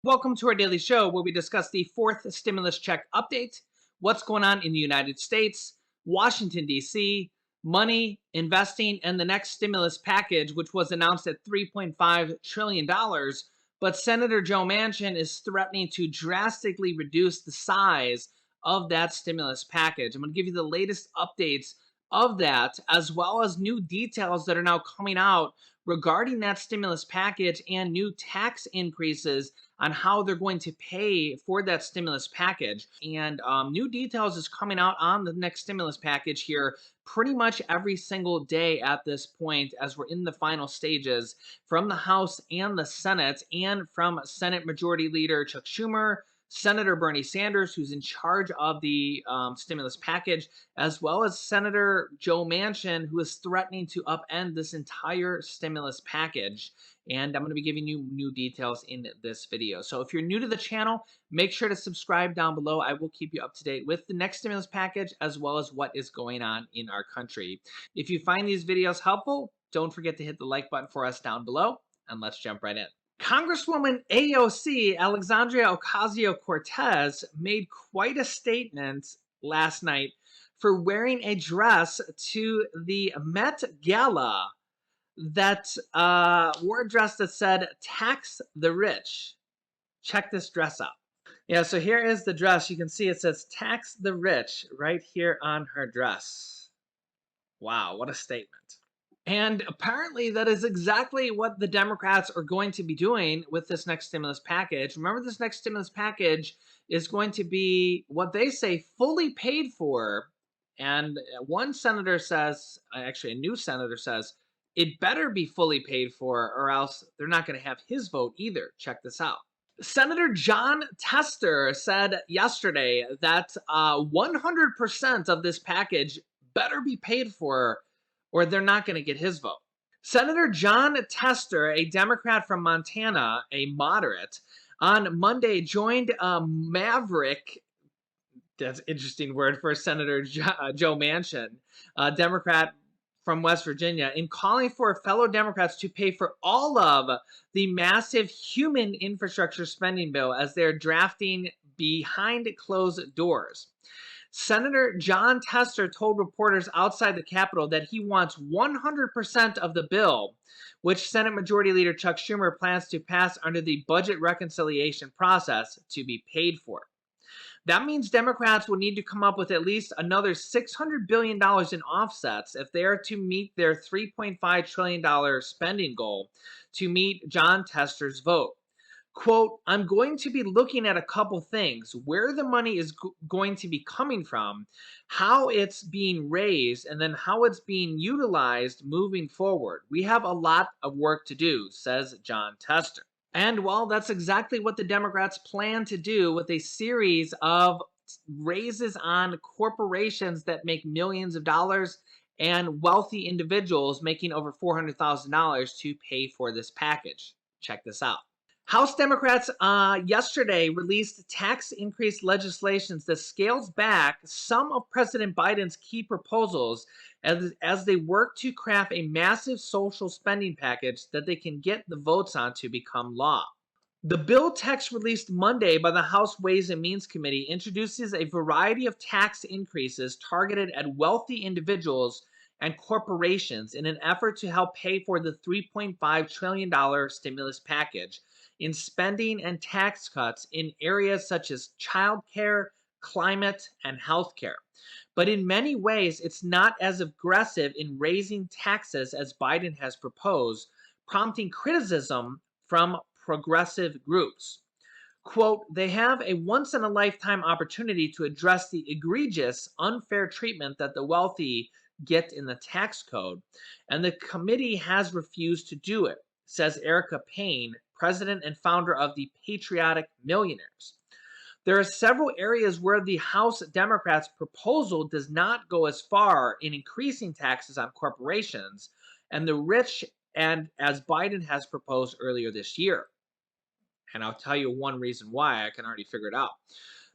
Welcome to our daily show where we discuss the fourth stimulus check update, what's going on in the United States, Washington, D.C., money, investing, and the next stimulus package, which was announced at $3.5 trillion. But Senator Joe Manchin is threatening to drastically reduce the size of that stimulus package. I'm going to give you the latest updates of that, as well as new details that are now coming out regarding that stimulus package and new tax increases on how they're going to pay for that stimulus package. And new details is coming out on the next stimulus package here pretty much every single day at this point, as we're in the final stages from the House and the Senate, and from Senate Majority Leader Chuck Schumer, Senator Bernie Sanders, who's in charge of the stimulus package, as well as Senator Joe Manchin, who is threatening to upend this entire stimulus package. And I'm going to be giving you new details in this video. So if you're new to the channel, make sure to subscribe down below. I will keep you up to date with the next stimulus package, as well as what is going on in our country. If you find these videos helpful, don't forget to hit the like button for us down below, and let's jump right in. Congresswoman AOC, Alexandria Ocasio-Cortez, made quite a statement last night for wearing a dress to the Met Gala that wore a dress that said, "Tax the rich." Check this dress out. Yeah, so here is the dress. You can see it says, "Tax the rich," right here on her dress. Wow, what a statement. And apparently that is exactly what the Democrats are going to be doing with this next stimulus package. Remember, this next stimulus package is going to be what they say fully paid for. And one senator says, actually a new senator says, it better be fully paid for or else they're not going to have his vote either. Check this out. Senator Jon Tester said yesterday that 100% of this package better be paid for or they're not going to get his vote. Senator Jon Tester, a Democrat from Montana, a moderate, on Monday joined Maverick, that's an interesting word for Senator Joe Manchin, a Democrat from West Virginia, in calling for fellow Democrats to pay for all of the massive human infrastructure spending bill as they're drafting behind closed doors. Senator Jon Tester told reporters outside the Capitol that he wants 100% of the bill, which Senate Majority Leader Chuck Schumer plans to pass under the budget reconciliation process, to be paid for. That means Democrats will need to come up with at least another $600 billion in offsets if they are to meet their $3.5 trillion spending goal to meet Jon Tester's vote. Quote, "I'm going to be looking at a couple things, where the money is going to be coming from, how it's being raised, and then how it's being utilized moving forward. We have a lot of work to do," says Jon Tester. And well, that's exactly what the Democrats plan to do with a series of raises on corporations that make millions of dollars and wealthy individuals making over $400,000 to pay for this package. Check this out. House Democrats yesterday released tax increase legislation that scales back some of President Biden's key proposals as they work to craft a massive social spending package that they can get the votes on to become law. The bill text released Monday by the House Ways and Means Committee introduces a variety of tax increases targeted at wealthy individuals and corporations in an effort to help pay for the $3.5 trillion stimulus package in spending and tax cuts in areas such as childcare, climate, and healthcare. But in many ways, it's not as aggressive in raising taxes as Biden has proposed, prompting criticism from progressive groups. Quote, "They have a once-in-a-lifetime opportunity to address the egregious, unfair treatment that the wealthy get in the tax code, and the committee has refused to do it," says Erica Payne, president and founder of the Patriotic Millionaires. There are several areas where the House Democrats' proposal does not go as far in increasing taxes on corporations and the rich, and as Biden has proposed earlier this year. And I'll tell you one reason why. I can already figure it out.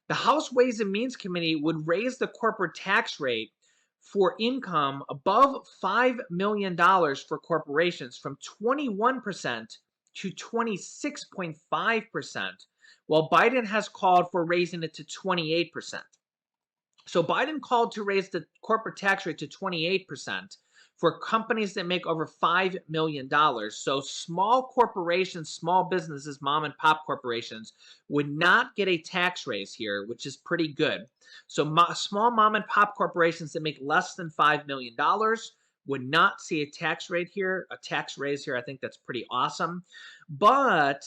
The House Ways and Means Committee would raise the corporate tax rate for income above $5 million for corporations from 21% to 26.5%, Well, Biden has called for raising it to 28%. So Biden called to raise the corporate tax rate to 28% for companies that make over $5 million. So small corporations, small businesses, mom and pop corporations would not get a tax raise here, which is pretty good. So small mom and pop corporations that make less than $5 million would not see a tax rate here, a tax raise here. I think that's pretty awesome. But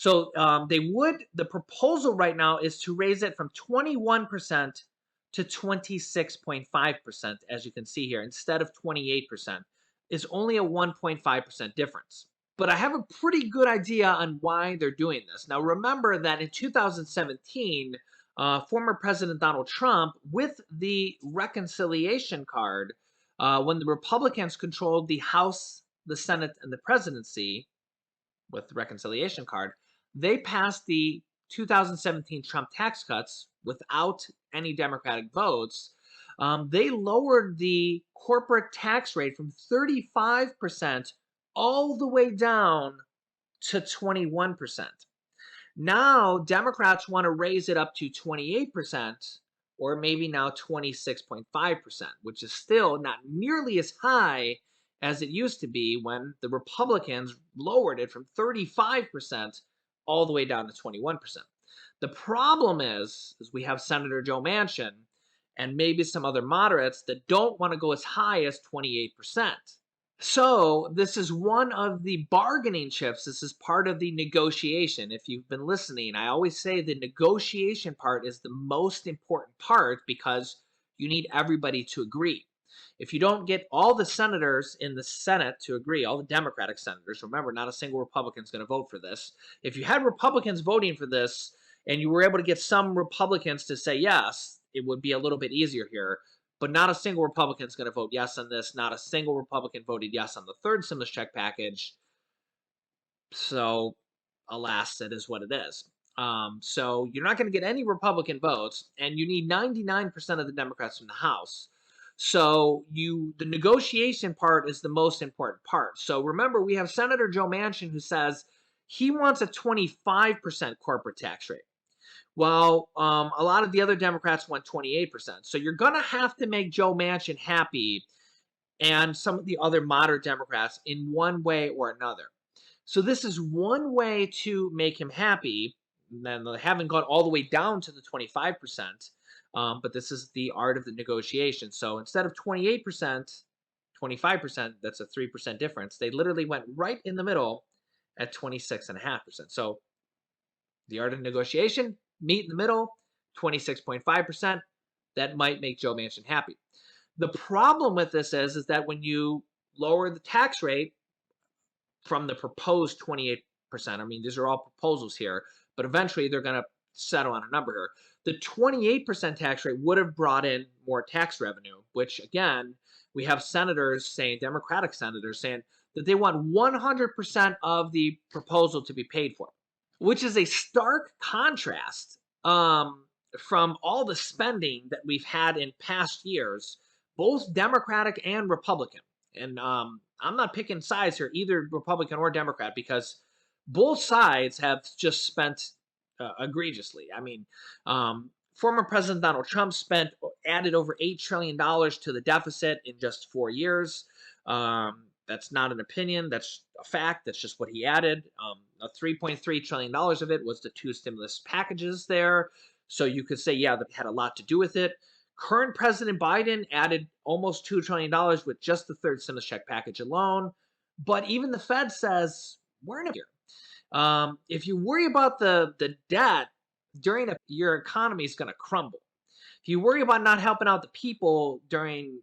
the proposal right now is to raise it from 21% to 26.5%, as you can see here, instead of 28%, is only a 1.5% difference. But I have a pretty good idea on why they're doing this. Now, remember that in 2017, former President Donald Trump, with the reconciliation card, when the Republicans controlled the House, the Senate, and the presidency with the reconciliation card, they passed the 2017 Trump tax cuts without any Democratic votes. They lowered the corporate tax rate from 35% all the way down to 21%. Now, Democrats want to raise it up to 28%, or maybe now 26.5%, which is still not nearly as high as it used to be when the Republicans lowered it from 35% all the way down to 21%. The problem is we have Senator Joe Manchin and maybe some other moderates that don't want to go as high as 28%. So this is one of the bargaining chips. This is part of the negotiation. If you've been listening, I always say the negotiation part is the most important part because you need everybody to agree. If you don't get all the senators in the Senate to agree, all the Democratic senators, remember, not a single Republican is going to vote for this. If you had Republicans voting for this and you were able to get some Republicans to say yes, it would be a little bit easier here. But not a single Republican is going to vote yes on this. Not a single Republican voted yes on the third stimulus check package. So, alas, it is what it is. So you're not going to get any Republican votes, and you need 99% of the Democrats in the House. So the negotiation part is the most important part. So remember, we have Senator Joe Manchin who says he wants a 25% corporate tax rate. Well, a lot of the other Democrats want 28%. So you're going to have to make Joe Manchin happy and some of the other moderate Democrats in one way or another. So this is one way to make him happy. Then they haven't gone all the way down to the 25%, but this is the art of the negotiation. So instead of 28%, 25%, that's a 3% difference. They literally went right in the middle at 26.5%. So the art of negotiation, meet in the middle, 26.5%. That might make Joe Manchin happy. The problem with this is that when you lower the tax rate from the proposed 28%, I mean, these are all proposals here, but eventually they're going to settle on a number here. The 28% tax rate would have brought in more tax revenue, which again, we have senators saying, Democratic senators saying that they want 100% of the proposal to be paid for, which is a stark contrast from all the spending that we've had in past years, both Democratic and Republican. And I'm not picking sides here, either Republican or Democrat, because both sides have just spent egregiously. I mean, former President Donald Trump added over $8 trillion to the deficit in just 4 years. That's not an opinion. That's a fact. That's just what he added. $3.3 trillion of it was the 2 stimulus packages there. So you could say, yeah, that had a lot to do with it. Current President Biden added almost $2 trillion with just the third stimulus check package alone. But even the Fed says, we're in a year. If you worry about the debt during your economy is going to crumble. If you worry about not helping out the people during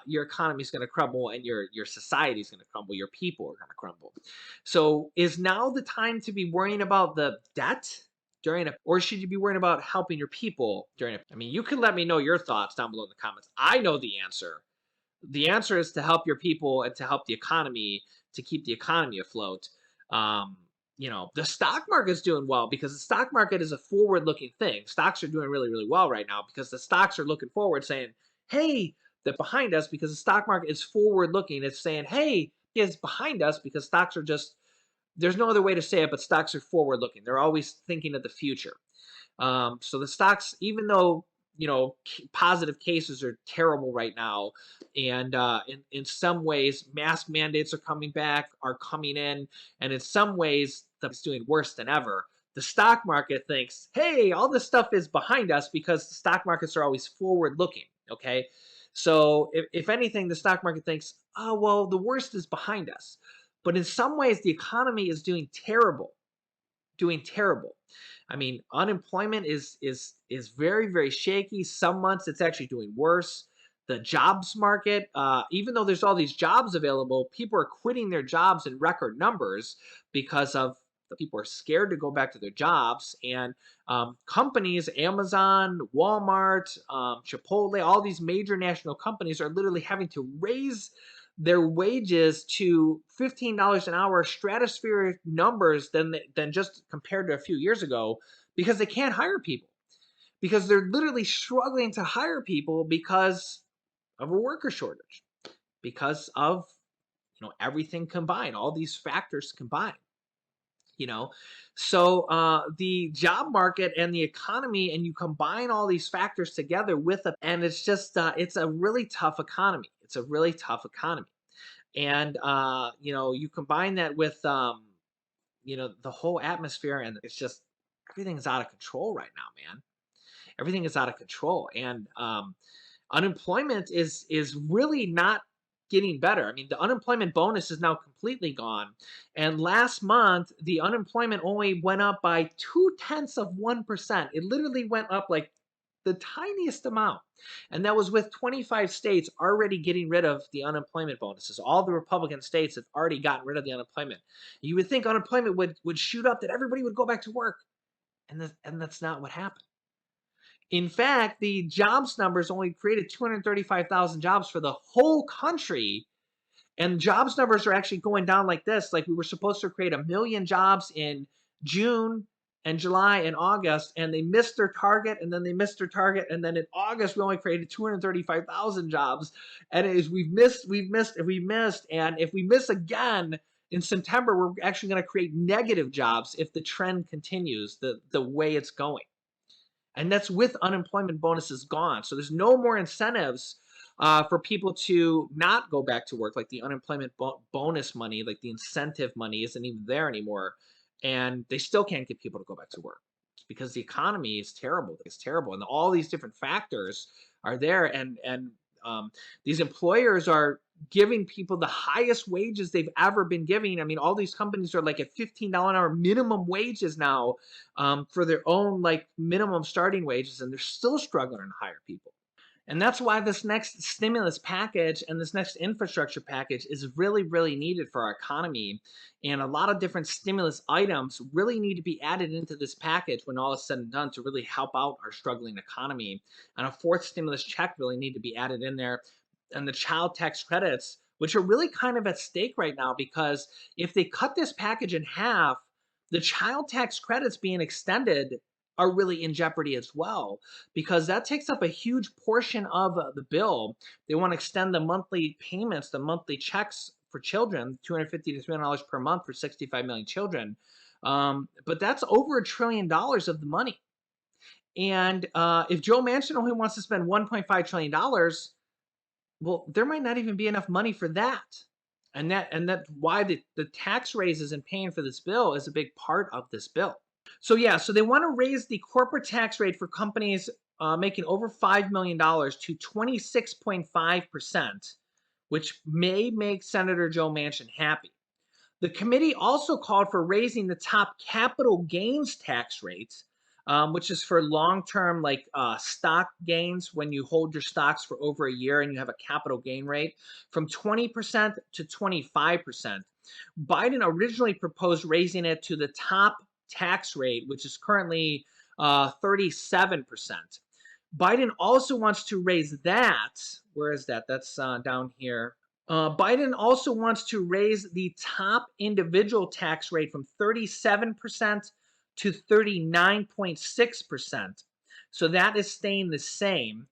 your economy is going to crumble and your society is going to crumble, your people are going to crumble. So is now the time to be worrying about the debt or should you be worrying about helping your people during I mean, you can let me know your thoughts down below in the comments. I know the answer. The answer is to help your people and to help the economy, to keep the economy afloat. The stock market's doing well because the stock market is a forward-looking thing. Stocks are doing really, really well right now because the stocks are looking forward saying, hey, they're behind us because the stock market is forward-looking. It's saying, hey, it's behind us because stocks are just there's no other way to say it, but stocks are forward looking. They're always thinking of the future. So the stocks, even though positive cases are terrible right now, and in some ways mask mandates are coming in, and in some ways it's doing worse than ever. The stock market thinks, hey, all this stuff is behind us because the stock markets are always forward looking. Okay, so if anything, the stock market thinks, oh well, the worst is behind us, but in some ways the economy is doing terrible. I mean, unemployment is very, very shaky. Some months it's actually doing worse. The jobs market, even though there's all these jobs available, people are quitting their jobs in record numbers because of the people are scared to go back to their jobs. And companies, Amazon, Walmart, Chipotle, all these major national companies are literally having to raise their wages to $15 an hour, stratospheric numbers than just compared to a few years ago, because they can't hire people, because they're literally struggling to hire people because of a worker shortage, because of everything combined, all these factors combined. you know so the job market and the economy, and you combine all these factors together and it's just it's a really tough economy. And you combine that with the whole atmosphere, and it's just everything's out of control right now, man. Everything is out of control, and unemployment is really not getting better. I mean, the unemployment bonus is now completely gone, and last month the unemployment only went up by 0.2%. It literally went up like the tiniest amount. And that was with 25 states already getting rid of the unemployment bonuses. All the Republican states have already gotten rid of the unemployment. You would think unemployment would shoot up, that everybody would go back to work. And that's not what happened. In fact, the jobs numbers only created 235,000 jobs for the whole country. And jobs numbers are actually going down like this. Like, we were supposed to create 1 million jobs in June and July and August, and they missed their target, and then they missed their target, and then in August we only created 235,000 jobs. And as we've missed, and if we miss again in September, we're actually going to create negative jobs if the trend continues the way it's going. And that's with unemployment bonuses gone. So there's no more incentives for people to not go back to work. Like the unemployment bonus money, like the incentive money, isn't even there anymore. And they still can't get people to go back to work. It's because the economy is terrible. It's terrible. And all these different factors are there. And these employers are giving people the highest wages they've ever been giving. I mean, all these companies are like at $15 an hour minimum wages now for their own like minimum starting wages, and they're still struggling to hire people. And that's why this next stimulus package and this next infrastructure package is really, really needed for our economy. And a lot of different stimulus items really need to be added into this package when all is said and done to really help out our struggling economy. And a fourth stimulus check really need to be added in there. And the child tax credits, which are really kind of at stake right now, because if they cut this package in half, the child tax credits being extended are really in jeopardy as well, because that takes up a huge portion of the bill. They want to extend the monthly payments, the monthly checks for children, $250 to $300 per month for 65 million children. But that's over $1 trillion of the money. And if Joe Manchin only wants to spend $1.5 trillion, well, there might not even be enough money for that. And that's why the tax raises and paying for this bill is a big part of this bill. So they want to raise the corporate tax rate for companies making over $5 million to 26.5%, which may make Senator Joe Manchin happy. The committee also called for raising the top capital gains tax rates, which is for long-term like stock gains, when you hold your stocks for over a year and you have a capital gain rate, from 20% to 25%. Biden originally proposed raising it to the top tax rate, which is currently 37%. Biden also wants to raise that. Where is that? That's down here. Biden also wants to raise the top individual tax rate from 37% to 39.6%. So that is staying the same.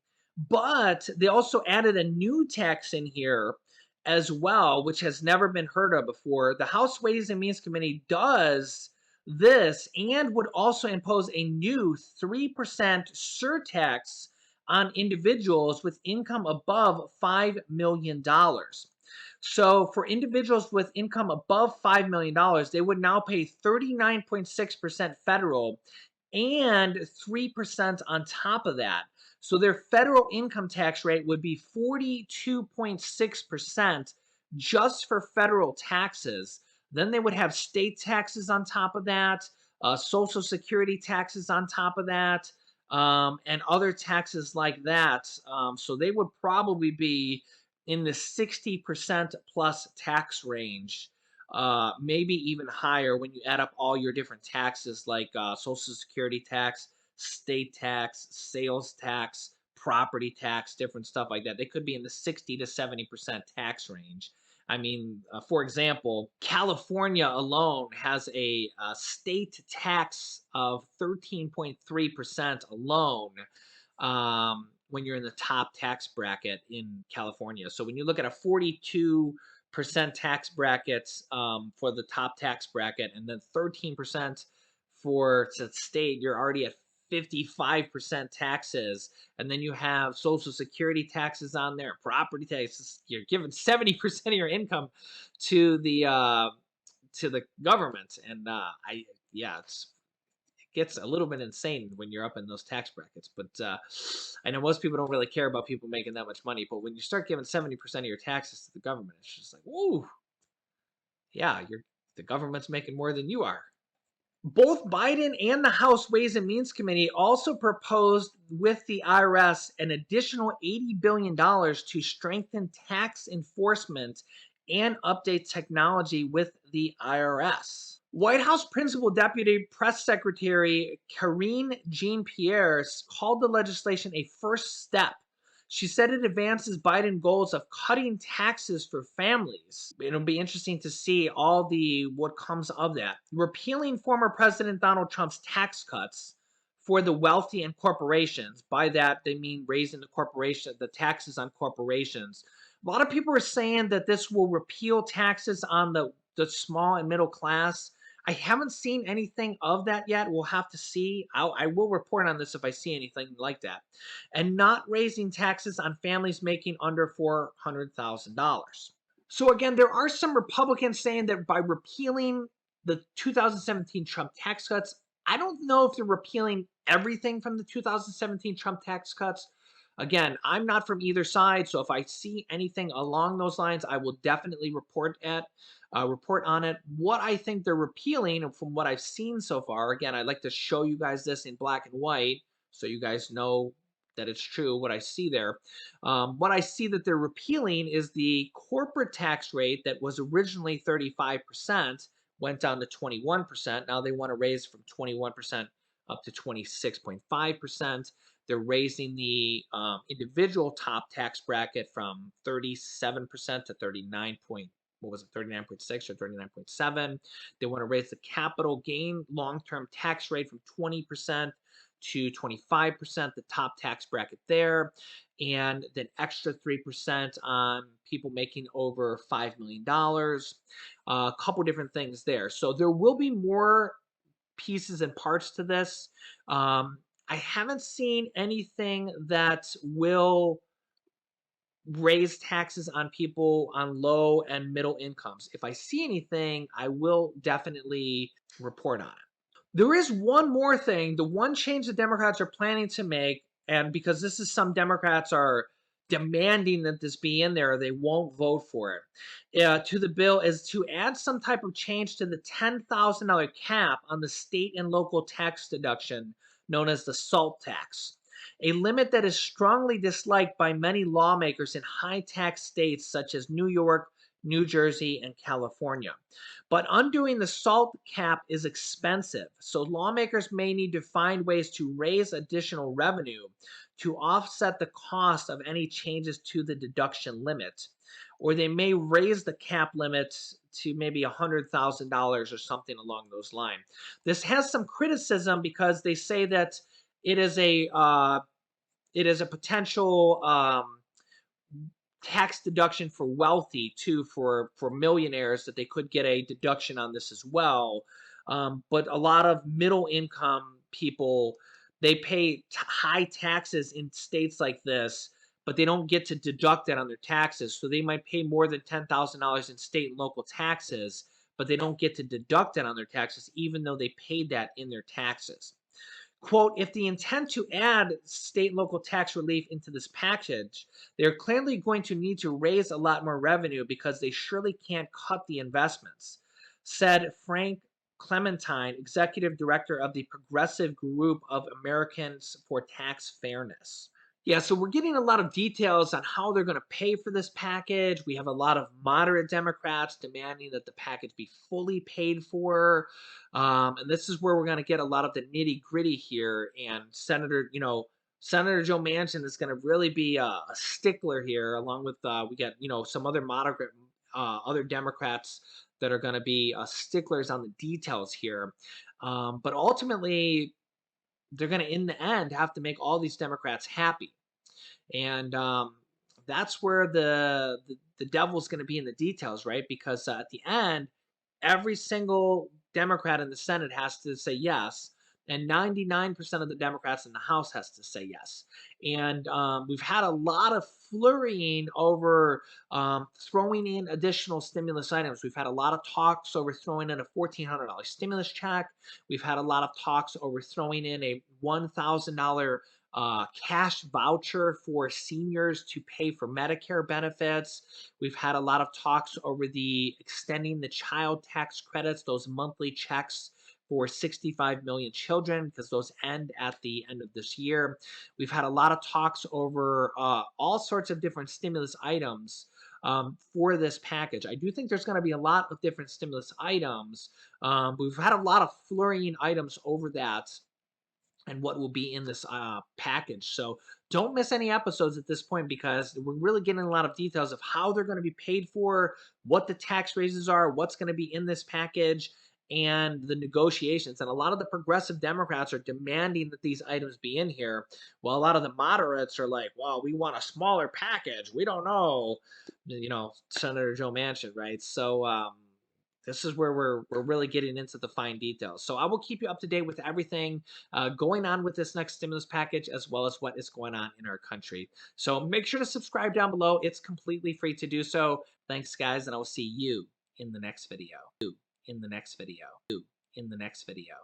But they also added a new tax in here, as well, which has never been heard of before. The House Ways and Means Committee does this and would also impose a new 3% surtax on individuals with income above $5 million. So for individuals with income above $5 million, they would now pay 39.6% federal and 3% on top of that. So their federal income tax rate would be 42.6% just for federal taxes. Then they would have state taxes on top of that, Social Security taxes on top of that, and other taxes like that. So they would probably be in the 60% plus tax range, maybe even higher when you add up all your different taxes like Social Security tax, state tax, sales tax, property tax, different stuff like that. They could be in the 60 to 70% tax range. I mean, for example, California alone has a state tax of 13.3% alone, when you're in the top tax bracket in California. So when you look at a 42% tax bracket, for the top tax bracket, and then 13% for the state, you're already at 55% taxes. And then you have Social Security taxes on there, property taxes. You're giving 70% of your income to the government, and yeah, it gets a little bit insane when you're up in those tax brackets. But I know most people don't really care about people making that much money. But when you start giving 70% of your taxes to the government, it's just like, whoa, yeah, the government's making more than you are. Both Biden and the House Ways and Means Committee also proposed with the IRS an additional $80 billion to strengthen tax enforcement and update technology with the IRS. White House Principal Deputy Press Secretary Karine Jean-Pierre called the legislation a first step. She said it advances Biden goals of cutting taxes for families. It'll be interesting to see what comes of that. Repealing former President Donald Trump's tax cuts for the wealthy and corporations. By that, they mean raising the taxes on corporations. A lot of people are saying that this will repeal taxes on the small and middle class. I haven't seen anything of that yet. We'll have to see. I will report on this if I see anything like that. And not raising taxes on families making under $400,000. So again, there are some Republicans saying that by repealing the 2017 Trump tax cuts, I don't know if they're repealing everything from the 2017 Trump tax cuts. Again, I'm not from either side, so if I see anything along those lines, I will definitely report on it. What I think they're repealing, and from what I've seen so far, again, I'd like to show you guys this in black and white so you guys know that it's true, what I see there. What I see that they're repealing is the corporate tax rate that was originally 35%, went down to 21%. Now they want to raise from 21% up to 26.5%. They're raising the individual top tax bracket from 37% to 39.6 or 39.7. They want to raise the capital gain long-term tax rate from 20% to 25%, the top tax bracket there, and then extra 3% on people making over $5 million. A couple different things there. So there will be more pieces and parts to this. I haven't seen anything that will raise taxes on people on low and middle incomes. If I see anything, I will definitely report on it. There is one more thing, the one change the Democrats are planning to make, and because this is some Democrats are demanding that this be in there, they won't vote for it, to the bill, is to add some type of change to the $10,000 cap on the state and local tax deduction known as the SALT tax, a limit that is strongly disliked by many lawmakers in high tax states such as New York, New Jersey, and California. But undoing the SALT cap is expensive, so lawmakers may need to find ways to raise additional revenue to offset the cost of any changes to the deduction limit. Or they may raise the cap limit to maybe $100,000 or something along those lines. This has some criticism because they say that it is a potential tax deduction for wealthy too, for millionaires, that they could get a deduction on this as well. But a lot of middle income people, they pay high taxes in states like this, but they don't get to deduct that on their taxes. So they might pay more than $10,000 in state and local taxes, but they don't get to deduct it on their taxes, even though they paid that in their taxes. Quote, if the intent to add state and local tax relief into this package, they're clearly going to need to raise a lot more revenue because they surely can't cut the investments, said Frank Clementine, executive director of the Progressive Group of Americans for Tax Fairness. Yeah, so we're getting a lot of details on how they're going to pay for this package. We have a lot of moderate Democrats demanding that the package be fully paid for. And this is where we're going to get a lot of the nitty gritty here. And Senator Joe Manchin is going to really be a stickler here, along with, we got, some other moderate, other Democrats that are going to be sticklers on the details here. But ultimately, they're going to, in the end, have to make all these Democrats happy. And that's where the devil's going to be in the details, right? Because at the end, every single Democrat in the Senate has to say yes, and 99% of the Democrats in the House has to say yes. And we've had a lot of flurrying over throwing in additional stimulus items. We've had a lot of talks over throwing in a $1,400 stimulus check. We've had a lot of talks over throwing in a $1,000 cash voucher for seniors to pay for Medicare benefits. We've had a lot of talks over the extending the child tax credits, those monthly checks for 65 million children, because those end at the end of this year. We've had a lot of talks over all sorts of different stimulus items for this package. I do think there's going to be a lot of different stimulus items. We've had a lot of flurrying items over that and what will be in this package. So don't miss any episodes at this point, because we're really getting a lot of details of how they're going to be paid for, what the tax raises are, what's going to be in this package, and the negotiations. And a lot of the progressive Democrats are demanding that these items be in here, while a lot of the moderates are like, well, we want a smaller package. We don't know. Senator Joe Manchin, right? So this is where we're really getting into the fine details. So I will keep you up to date with everything going on with this next stimulus package, as well as what is going on in our country. So make sure to subscribe down below. It's completely free to do so. Thanks, guys, and I will see you in the next video. In the next video. In the next video.